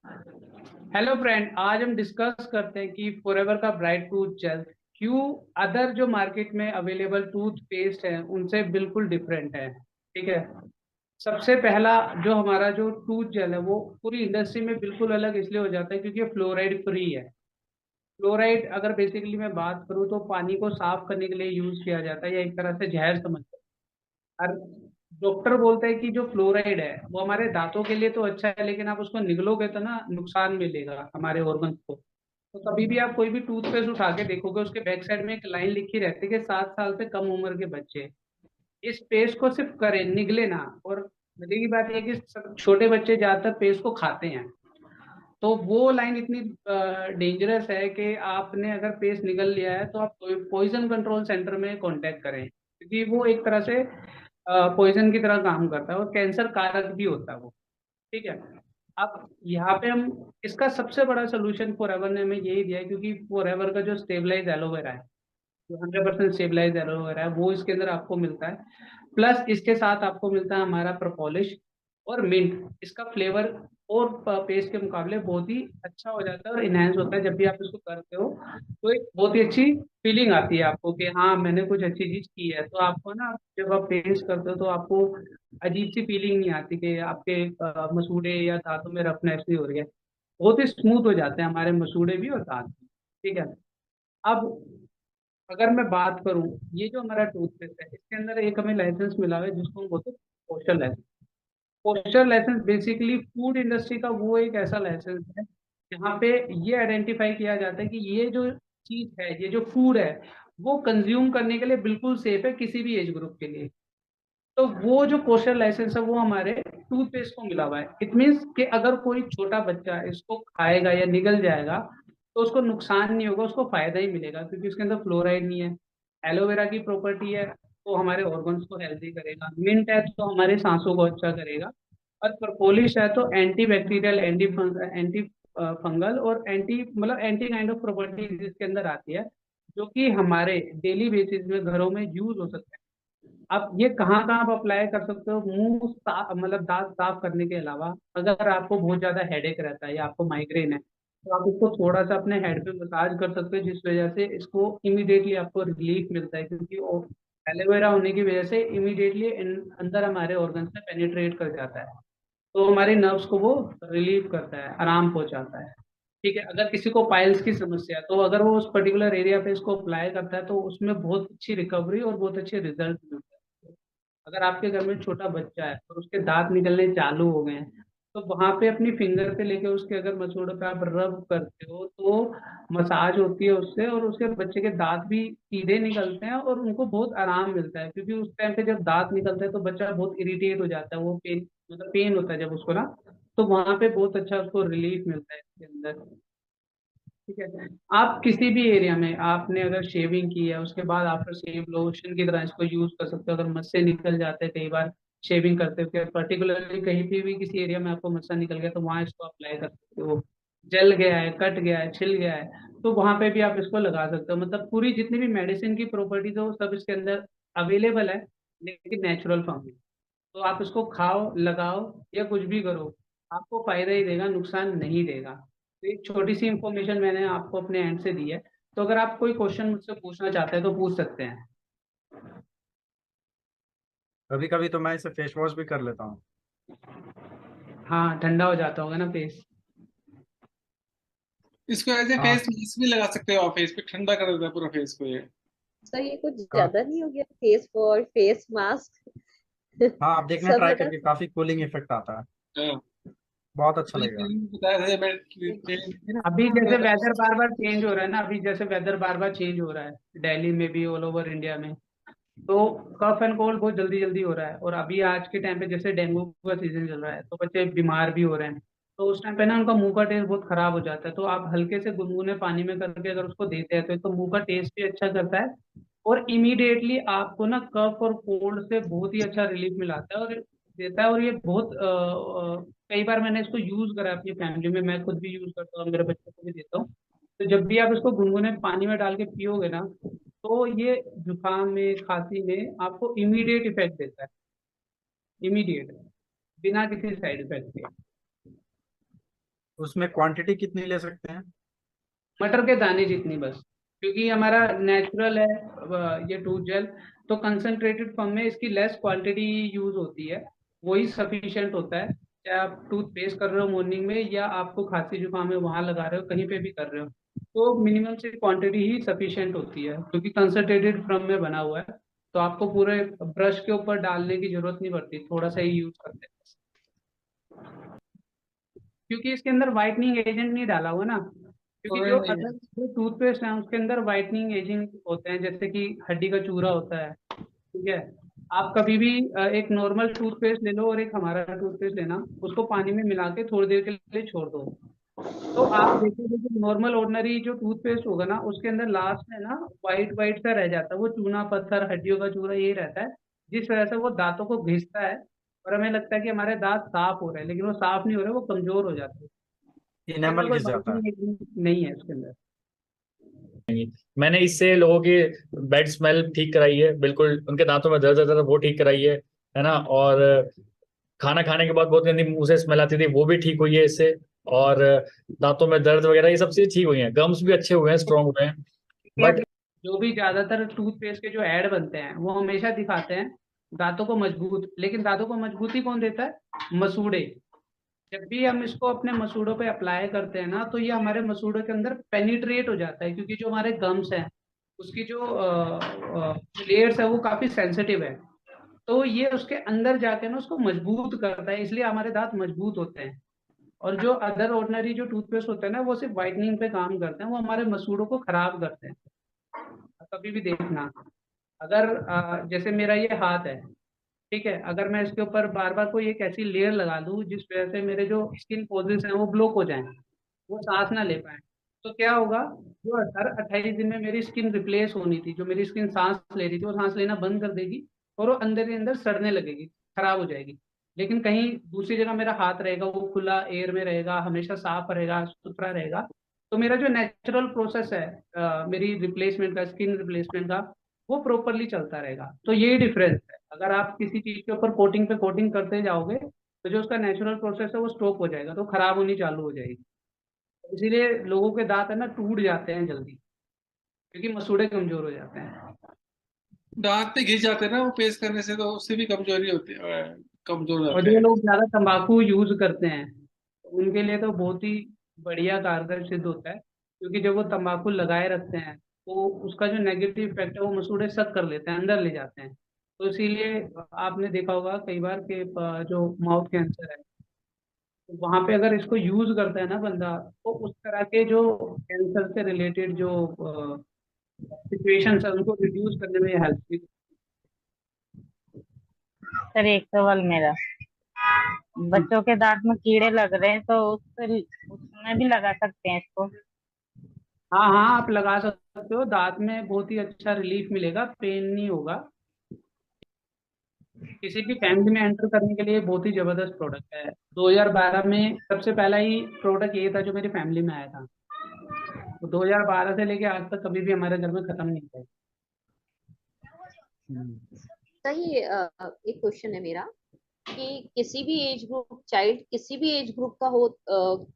Hello friend, आज हम discuss करते हैं कि फॉरएवर का ब्राइट टूथ जेल क्यों अदर जो मार्केट में अवेलेबल टूथ पेस्ट है उनसे बिल्कुल डिफरेंट है। ठीक है। सबसे पहला जो हमारा जो टूथ जेल है वो पूरी इंडस्ट्री में बिल्कुल अलग इसलिए हो जाता है क्योंकि ये फ्लोराइड फ्री है। फ्लोराइड अगर बेसिकली मैं बात करूँ तो पानी को साफ करने के लिए यूज किया जाता है या एक तरह से जहर समझ। और डॉक्टर बोलते हैं कि जो फ्लोराइड है वो हमारे दांतों के लिए तो अच्छा है, लेकिन आप उसको निगलोगे तो ना नुकसान मिलेगा हमारे ऑर्गन्स को। तो कभी भी आप कोई भी टूथपेस्ट उठा के देखोगे उसके बैक साइड में एक लाइन लिखी रहती है कि 7 साल से कम उम्र के बच्चे इस पेस्ट को सिर्फ करें, निगले ना। और मजे की बात यह है कि छोटे बच्चे ज्यादातर पेस्ट को खाते हैं। तो वो लाइन इतनी डेंजरस है कि आपने अगर पेस्ट निगल लिया है तो आप पॉइजन कंट्रोल सेंटर में कांटेक्ट करें, क्योंकि वो एक तरह से पॉइजन की तरह काम करता है और कैंसर कारक भी होता है वो। ठीक है। अब यहाँ पे हम इसका सबसे बड़ा सोल्यूशन फॉरएवर ने हमें यही दिया है, क्योंकि फॉरएवर का जो स्टेबलाइज एलोवेरा है, जो 100% स्टेबलाइज एलोवेरा है वो इसके अंदर आपको मिलता है। प्लस इसके साथ आपको मिलता है हमारा प्रोपोलिश और मिंट। इसका फ्लेवर और पेस्ट के मुकाबले बहुत ही अच्छा हो जाता है और इनहेंस होता है। जब भी आप इसको करते हो तो एक बहुत ही अच्छी फीलिंग आती है आपको कि हाँ मैंने कुछ अच्छी चीज की है। तो आपको ना जब आप पेस्ट करते हो तो आपको अजीब सी फीलिंग नहीं आती कि आपके मसूड़े या दांतों में रफनेस नहीं हो रही है। बहुत ही स्मूथ हो जाते हैं हमारे मसूड़े भी और दांत भी। ठीक है। अब अगर मैं बात करूं, ये जो हमारा टूथपेस्ट है इसके अंदर एक हमें लाइसेंस मिला हुआ है जिसको हम बोलते हैं postal license. Postal license basically food industry का वो एक ऐसा लाइसेंस है जहाँ पे ये आइडेंटिफाई किया जाता है कि ये जो चीज है, ये जो फूड है, वो कंज्यूम करने के लिए बिल्कुल सेफ है किसी भी एज ग्रुप के लिए। तो वो जो पोस्टल लाइसेंस है वो हमारे टूथपेस्ट को मिला हुआ है। इट मीन्स कि अगर कोई छोटा बच्चा इसको खाएगा या निगल जाएगा तो उसको नुकसान नहीं होगा, उसको फायदा ही मिलेगा, क्योंकि उसके अंदर फ्लोराइड नहीं है। एलोवेरा की प्रॉपर्टी है तो हमारे ऑर्गन्स को हेल्दी करेगा। मिंट है तो हमारे सांसों को अच्छा करेगा। और प्रोपोलिश है तो एंटी बैक्टीरियल, एंटी फंगल और एंटी मतलब एंटी काइंड ऑफ प्रॉपर्टी जिसके अंदर आती है, जो कि हमारे डेली बेसिस में घरों में यूज हो सकता है। आप ये कहाँ कहाँ आप अप्लाई कर सकते हो? मुंह साफ मतलब दांत साफ करने के अलावा अगर आपको बहुत ज्यादा हेडेक रहता है या आपको माइग्रेन है तो आप इसको थोड़ा सा अपने हेड पे मसाज कर सकते हो, जिस वजह से इसको इमीडिएटली आपको रिलीफ मिलता है, क्योंकि एलोवेरा होने की वजह से इमीडिएटली अंदर हमारे ऑर्गन्स में पेनिट्रेट कर जाता है। तो हमारे नर्व्स को वो रिलीव करता है, आराम पहुंचाता है। ठीक है। अगर किसी को पाइल्स की समस्या है तो अगर वो उस पर्टिकुलर एरिया पे इसको अप्लाई करता है तो उसमें बहुत अच्छी रिकवरी और बहुत अच्छे रिजल्ट मिलते हैं। अगर आपके घर में छोटा बच्चा है और उसके दांत निकलने चालू हो गए हैं तो वहां पे अपनी फिंगर पे लेके उसके अगर मसूड़ों पे आप रब करते हो तो मसाज होती है उससे, और उसके बच्चे के दांत भी सीधे निकलते हैं और उनको बहुत आराम मिलता है, क्योंकि उस टाइम पे जब दांत निकलते हैं तो बच्चा बहुत इरिटेट हो जाता है, वो पेन मतलब पेन होता है जब उसको ना। तो वहां पे बहुत अच्छा उसको रिलीफ मिलता है इसके अंदर। ठीक है। आप किसी भी एरिया में आपने अगर शेविंग की है उसके बाद आफ्टर शेव लोशन की तरह इसको यूज कर सकते हो। अगर मस्से निकल जाते हैं कई बार शेविंग करते हुए, पर्टिकुलरली कहीं भी किसी एरिया में आपको मस्सा निकल गया तो वहां इसको अप्लाई कर सकते हो। जल गया है, कट गया है, छिल गया है तो वहां पे भी आप इसको लगा सकते हो। मतलब पूरी जितनी भी मेडिसिन की प्रॉपर्टीज है वो सब इसके अंदर अवेलेबल है, लेकिन नेचुरल फॉर्म में। तो आप इसको खाओ, लगाओ या कुछ भी करो, आपको फायदा ही देगा, नुकसान नहीं देगा। तो एक छोटी सी इंफॉर्मेशन मैंने आपको अपने एंड से दी है। तो अगर आप कोई क्वेश्चन मुझसे पूछना चाहते हैं तो पूछ सकते हैं। कभी कभी तो मैं इसे फेस वॉश भी कर लेता हूँ। हाँ, ठंडा हो जाता होगा ना फेस। इसको एज ए फेस हाँ। मास्क भी लगा सकते हो, आप फेस पे ठंडा कर देता है पूरा फेस को ये। तो ये कुछ का, ज्यादा नहीं हो गया? फेस वॉश, फेस मास्क हाँ, आप देखना सब ट्राई लगा करके, सकते काफी कूलिंग इफेक्ट आता है। हाँ, बहुत अच्छा वही लगेगा। मैंने बताया था, मैं ट्रेनिंग थी ना अभी तो जैसे वेदर बार बार चेंज हो रहा है ना, अभी जैसे वेदर बार बार चेंज हो रहा है दिल्ली में भी, ऑल ओवर इंडिया में। तो कफ एंड कोल्ड बहुत जल्दी जल्दी हो रहा है, और अभी आज के टाइम पे जैसे डेंगू का सीजन चल रहा है तो बच्चे बीमार भी हो रहे हैं। तो उस टाइम पे ना उनका मुंह का टेस्ट बहुत खराब हो जाता है। तो आप हल्के से गुनगुने पानी में करके अगर उसको देते हैं तो एक तो मुंह का टेस्ट भी अच्छा करता है और इमीडिएटली आपको ना कफ और कोल्ड से बहुत ही अच्छा रिलीफ मिलाता है और देता है। और ये बहुत कई बार मैंने इसको यूज करा है अपनी फैमिली में, मैं खुद भी यूज करता हूँ, मेरे बच्चों को भी देता हूँ। तो जब भी आप इसको गुनगुने पानी में डाल के पियोगे ना तो ये जुकाम में, खांसी में आपको इमीडिएट इफेक्ट देता है। इमीडिएट, बिना किसी साइड इफेक्ट के। उसमें क्वांटिटी कितनी ले सकते हैं? मटर के दाने जितनी बस, क्योंकि हमारा नेचुरल है ये टूथ जेल, तो कंसंट्रेटेड फॉर्म में इसकी लेस क्वांटिटी यूज होती है, वही सफिशिएंट होता है। चाहे आप टूथ पेस्ट कर रहे हो मॉर्निंग में, या आपको खांसी जुकाम है वहां लगा रहे हो, कहीं पे भी कर रहे हो, तो मिनिमम से क्वांटिटी ही सफिशिएंट होती है, क्योंकि कंसंट्रेटेड फॉर्म में बना हुआ है। तो आपको पूरे ब्रश के ऊपर डालने की जरूरत नहीं पड़ती, थोड़ा सा ही यूज करते हैं, क्योंकि इसके अंदर वाइटनिंग एजेंट नहीं डाला हुआ ना। क्योंकि कोई जो नहीं है। अदर जो टूथपेस्ट है उसके अंदर वाइटनिंग एजेंट होते हैं, जैसे कि हड्डी का चूरा होता है, ठीक है। आप कभी भी एक नॉर्मल टूथपेस्ट ले लो और एक हमारा टूथपेस्ट लेना, उसको पानी में मिला के थोड़ी देर के लिए छोड़ दो, तो आप देखोगे जो नॉर्मल ऑर्डिनरी जो टूथपेस्ट होगा ना, उसके अंदर लास्ट में ना वाइट वाइट सा रह जाता है, वो चूना पत्थर हड्डियों का चूरा ये रहता है, जिस वजह से वो दांतों को घिसता है, और हमें लगता है कि हमारे दांत साफ हो रहे हैं, लेकिन वो साफ नहीं हो रहे, वो कमजोर हो जाते हैं। इसके अंदर इनेमल कोई घिस जाता है। वाइटनिंग नहीं है इसके अंदर। मैंने इससे लोगों की बैड स्मेल ठीक कराई है, बिल्कुल उनके दांतों में दर्द रहता था वो ठीक कराई है ना। और खाना खाने के बाद बहुत गंदी मुंह से स्मेल आती थी, वो भी ठीक हुई है इससे। और दांतों में दर्द वगैरह ये सब चीजें ठीक हुई हैं, गम्स भी अच्छे हुए हैं, स्ट्रांग हुए हैं। ये बट जो भी ज्यादातर टूथपेस्ट के जो ऐड बनते हैं वो हमेशा दिखाते हैं दांतों को मजबूत, लेकिन दांतों को मजबूती कौन देता है? मसूड़े। जब भी हम इसको अपने मसूड़ों पे अप्लाई करते हैं ना, तो ये हमारे मसूड़ों के अंदर पेनिट्रेट हो जाता है, क्योंकि जो हमारे गम्स हैं उसकी जो लेयर्स है वो काफी सेंसिटिव है, तो ये उसके अंदर जाके ना उसको मजबूत करता है, इसलिए हमारे दांत मजबूत होते हैं। और जो अदर ऑर्डिनरी जो टूथपेस्ट होते हैं ना, वो सिर्फ व्हाइटनिंग पे काम करते हैं, वो हमारे मसूड़ों को खराब करते हैं। कभी भी देखना, अगर जैसे मेरा ये हाथ है, ठीक है, अगर मैं इसके ऊपर बार बार कोई एक ऐसी लेयर लगा लूं जिस वजह से मेरे जो स्किन पोर्स हैं वो ब्लॉक हो जाएं, वो सांस ना ले पाए, तो क्या होगा? जो हर 28 दिन में मेरी स्किन रिप्लेस होनी थी, जो मेरी स्किन सांस ले रही थी, वो सांस लेना बंद कर देगी, और वो अंदर ही अंदर सड़ने लगेगी, खराब हो जाएगी। लेकिन कहीं दूसरी जगह मेरा हाथ रहेगा, वो खुला एयर में रहेगा, हमेशा साफ रहेगा, सुथरा रहेगा, तो मेरा जो नेचुरल प्रोसेस है मेरी रिप्लेसमेंट का, स्किन रिप्लेसमेंट का, वो प्रॉपरली चलता रहेगा। तो यही डिफरेंस है, अगर आप किसी चीज के ऊपर कोटिंग पे कोटिंग करते जाओगे, तो जो उसका नेचुरल प्रोसेस है वो स्टॉप हो जाएगा, तो खराब होनी चालू हो जाएगी। इसीलिए लोगों के दांत है ना टूट जाते हैं जल्दी, क्योंकि मसूड़े कमजोर हो जाते हैं। दांत पे घिस जाते हैं ना वो पेस्ट करने से, तो उससे भी कमजोरी होती है, कमजोर हो और जाते जो हैं। लोग ज्यादा तंबाकू यूज करते हैं, उनके लिए तो बहुत ही बढ़िया कारगर सिद्ध होता है, क्योंकि जब वो तंबाकू लगाए रखते हैं, तो उसका जो नेगेटिव इफेक्ट है वो मसूड़े सक कर लेते हैं, अंदर ले जाते हैं। तो इसीलिए आपने देखा होगा कई बार कि जो माउथ कैंसर है, तो वहां पे अगर इसको यूज करता है ना बंदा, तो उस तरह के जो कैंसर से रिलेटेड जो सिचुएशन है उनको रिड्यूस करने में हेल्प। सर एक सवाल मेरा, बच्चों के दांत में कीड़े लग रहे हैं तो उसमें भी लगा सकते हैं इसको? हाँ हाँ, आप लगा सकते हो, दांत में बहुत ही अच्छा रिलीफ मिलेगा, पेन नहीं होगा। किसी भी फैमिली में एंटर करने के लिए बहुत ही जबरदस्त प्रोडक्ट है। 2012 में सबसे पहला ही प्रोडक्ट ये था जो मेरी फैमिली में आया था, तो 2012 से लेके आज तक कभी भी हमारे घर में खत्म नहीं हुआ। सही। एक क्वेश्चन है मेरा कि किसी भी एज ग्रुप, चाइल्ड किसी भी एज ग्रुप का हो,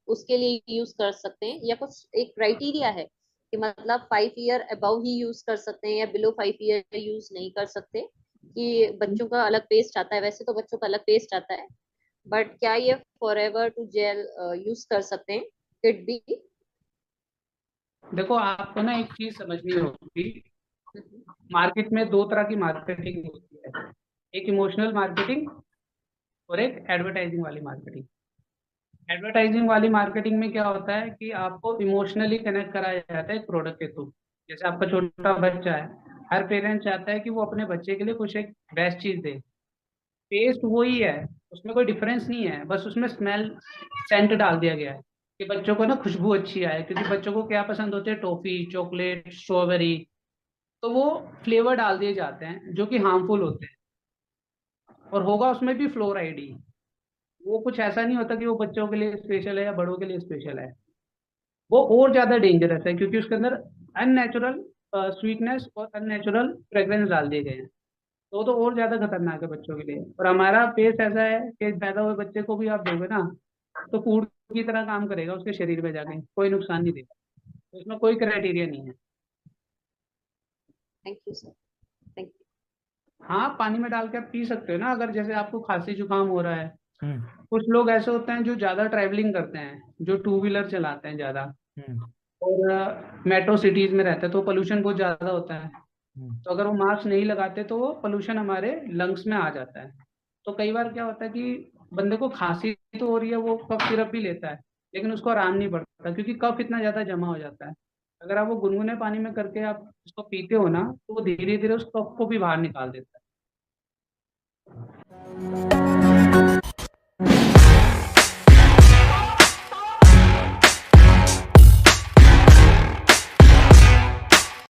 उसके लिए यूज कर सकते हैं, या कुछ एक क्राइटेरिया है कि मतलब 5 ईयर अबव ही यूज कर सकते हैं या बिलो 5 ईयर यूज नहीं कर सकते? कि बच्चों का अलग पेस्ट आता है, वैसे तो बच्चों का अलग पेस्ट आता है, बट क्या ये for ever to gel use कर सकते हैं किड भी? देखो, आपको ना एक चीज समझनी होगी, मार्केट में दो तरह की मार्केटिंग होती है, एक इमोशनल मार्केटिंग और एक एडवर्टाइजिंग वाली मार्केटिंग। एडवर्टाइजिंग वाली मार्केटिंग में क्या होता है कि आपको इमोशनली कनेक्ट कराया जाता है एक प्रोडक्ट के थ्रू। जैसे आपका छोटा बच्चा है, हर पेरेंट चाहता है कि वो अपने बच्चे के लिए कुछ एक बेस्ट चीज दे। टेस्ट वही है, उसमें कोई डिफरेंस नहीं है, बस उसमें स्मेल सेंट डाल दिया गया है कि बच्चों को ना खुशबू अच्छी आए, क्योंकि बच्चों को क्या पसंद होते हैं? टॉफी, चॉकलेट, स्ट्रॉबेरी, तो वो फ्लेवर डाल दिए जाते हैं जो कि हार्मफुल होते हैं, और होगा उसमें भी फ्लोराइड ही। वो कुछ ऐसा नहीं होता कि वो बच्चों के लिए स्पेशल है या बड़ों के लिए स्पेशल है, वो और ज्यादा डेंजरस है, क्योंकि उसके अंदर अननेचुरल स्वीटनेस और अननेचुरल फ्रेग्रेंस डाल दिए गए हैं, तो वो तो और ज्यादा खतरनाक है बच्चों के लिए। और हमारा पेस्ट ऐसा है कि पैदा हुए बच्चे को भी आप दोगे ना, तो फूड की तरह काम करेगा उसके शरीर में जाके, कोई नुकसान नहीं देगा। तो इसमें कोई क्राइटेरिया नहीं है। Thank you sir, thank you. हाँ, पानी में डाल के आप पी सकते हो ना, अगर जैसे आपको खांसी जुकाम हो रहा है। हम्म कुछ लोग ऐसे होते हैं जो ज्यादा ट्रैवलिंग करते हैं, जो टू व्हीलर चलाते हैं ज्यादा, हम्म और मेट्रो सिटीज में रहते हैं, तो पोल्यूशन बहुत ज्यादा होता है। हम्म तो अगर वो मास्क नहीं लगाते तो वो पोल्यूशन हमारे लंग्स में आ जाता है। तो कई बार क्या होता है कि बंदे को खांसी तो हो रही है, वो कफ सिरप भी लेता है, लेकिन उसको आराम नहीं पड़ता क्योंकि कफ इतना ज्यादा जमा हो जाता है। अगर आप वो गुनगुने पानी में करके आप उसको पीते हो ना, तो वो धीरे धीरे उस कफ को भी बाहर निकाल देता है।